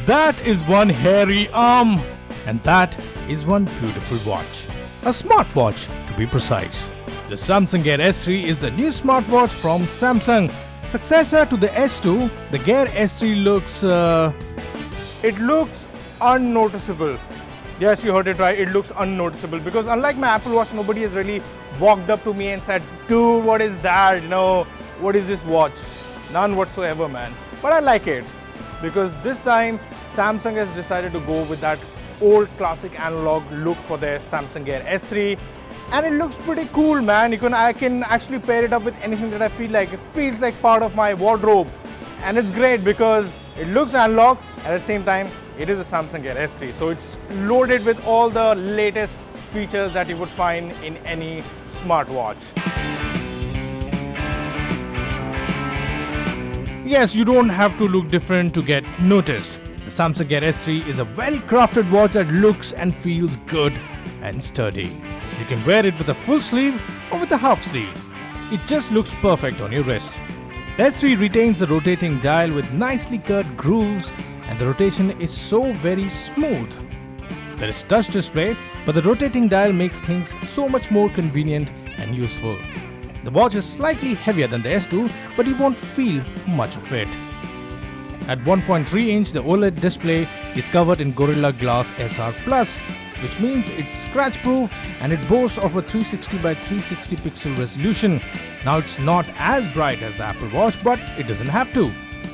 That is one hairy arm, and that is one beautiful watch. A smartwatch to be precise. The Samsung Gear S3 is the new smartwatch from Samsung. Successor to the S2, the Gear S3 looks It looks unnoticeable. Yes, you heard it right. It looks unnoticeable because unlike my Apple Watch, nobody has really walked up to me and said, dude, what is that? No, what is this watch? None whatsoever, man. But I like it because this time Samsung has decided to go with that old classic analog look for their Samsung Gear S3. And it looks pretty cool, man. I can actually pair it up with anything that I feel like. It feels like part of my wardrobe. And it's great because it looks analog and at the same time, it is a Samsung Gear S3. So it's loaded with all the latest features that you would find in any smartwatch. Yes, you don't have to look different to get noticed. The Samsung Gear S3 is a well-crafted watch that looks and feels good and sturdy. You can wear it with a full sleeve or with a half sleeve. It just looks perfect on your wrist. The S3 retains the rotating dial with nicely cut grooves, and the rotation is so very smooth. There is touch display, but the rotating dial makes things so much more convenient and useful. The watch is slightly heavier than the S2, but you won't feel much of it. At 1.3 inch, the OLED display is covered in Gorilla Glass SR+, which means it's scratch-proof and it boasts of a 360 by 360 pixel resolution. Now it's not as bright as the Apple Watch, but it doesn't have to.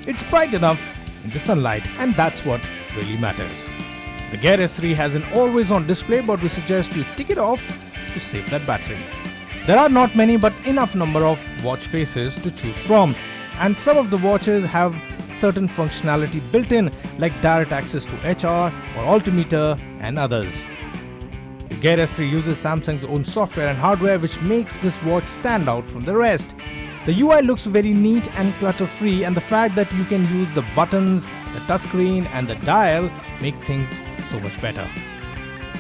It's bright enough in the sunlight, and that's what really matters. The Gear S3 has an always-on display, but we suggest you take it off to save that battery. There are not many but enough number of watch faces to choose from, and some of the watches have certain functionality built in like direct access to HR or altimeter and others. The Gear S3 uses Samsung's own software and hardware, which makes this watch stand out from the rest. The UI looks very neat and clutter-free, and the fact that you can use the buttons, the touchscreen and the dial make things so much better.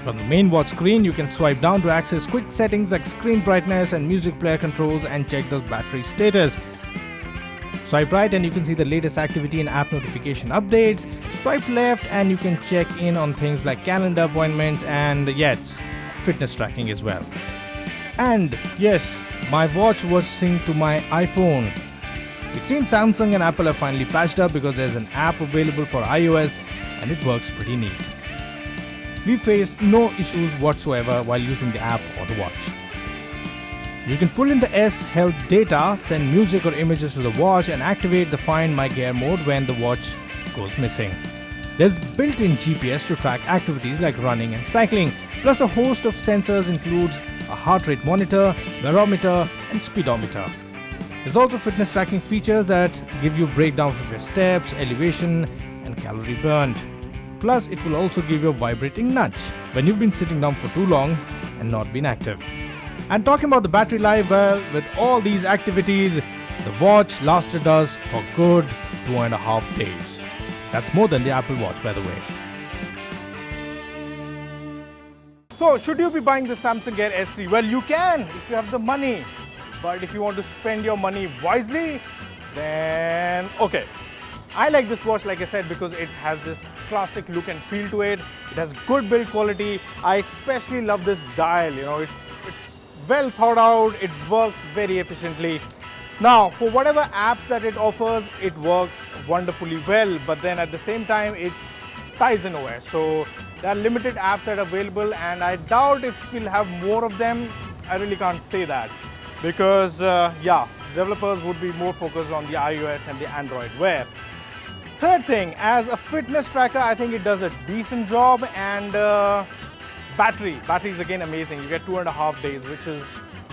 From the main watch screen, you can swipe down to access quick settings like screen brightness and music player controls and check the battery status. Swipe right and you can see the latest activity and app notification updates. Swipe left and you can check in on things like calendar appointments and yes, fitness tracking as well. And yes, my watch was synced to my iPhone. It seems Samsung and Apple have finally patched up because there's an app available for iOS and it works pretty neat. We faced no issues whatsoever while using the app or the watch. You can pull in the S Health data, send music or images to the watch and activate the Find My Gear mode when the watch goes missing. There's built-in GPS to track activities like running and cycling, plus a host of sensors includes a heart rate monitor, barometer and speedometer. There's also fitness tracking features that give you breakdowns of your steps, elevation and calorie burned. Plus, it will also give you a vibrating nudge when you've been sitting down for too long and not been active. And talking about the battery life, well, with all these activities, the watch lasted us for good 2.5 days. That's more than the Apple Watch, by the way. So, should you be buying the Samsung Gear S3? Well, you can if you have the money. But if you want to spend your money wisely, then okay. I like this watch, like I said, because it has this classic look and feel to it. It has good build quality. I especially love this dial, it's well thought out, it works very efficiently. Now, for whatever apps that it offers, it works wonderfully well, but then at the same time, it's Tizen OS. So there are limited apps that are available, and I doubt if we'll have more of them. I really can't say that because, developers would be more focused on the iOS and the Android wear. Third thing, as a fitness tracker, I think it does a decent job, and battery is again amazing. You get 2.5 days, which is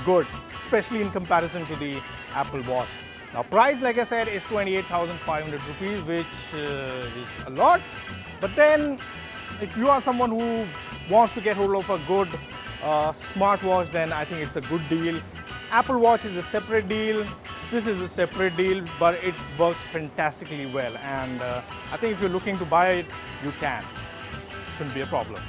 good, especially in comparison to the Apple Watch. Now, price, like I said, is 28,500 rupees, which is a lot. But then, if you are someone who wants to get hold of a good smartwatch, then I think it's a good deal. Apple Watch is a separate deal. This is a separate deal, but it works fantastically well. And I think if you're looking to buy it, you can. Shouldn't be a problem.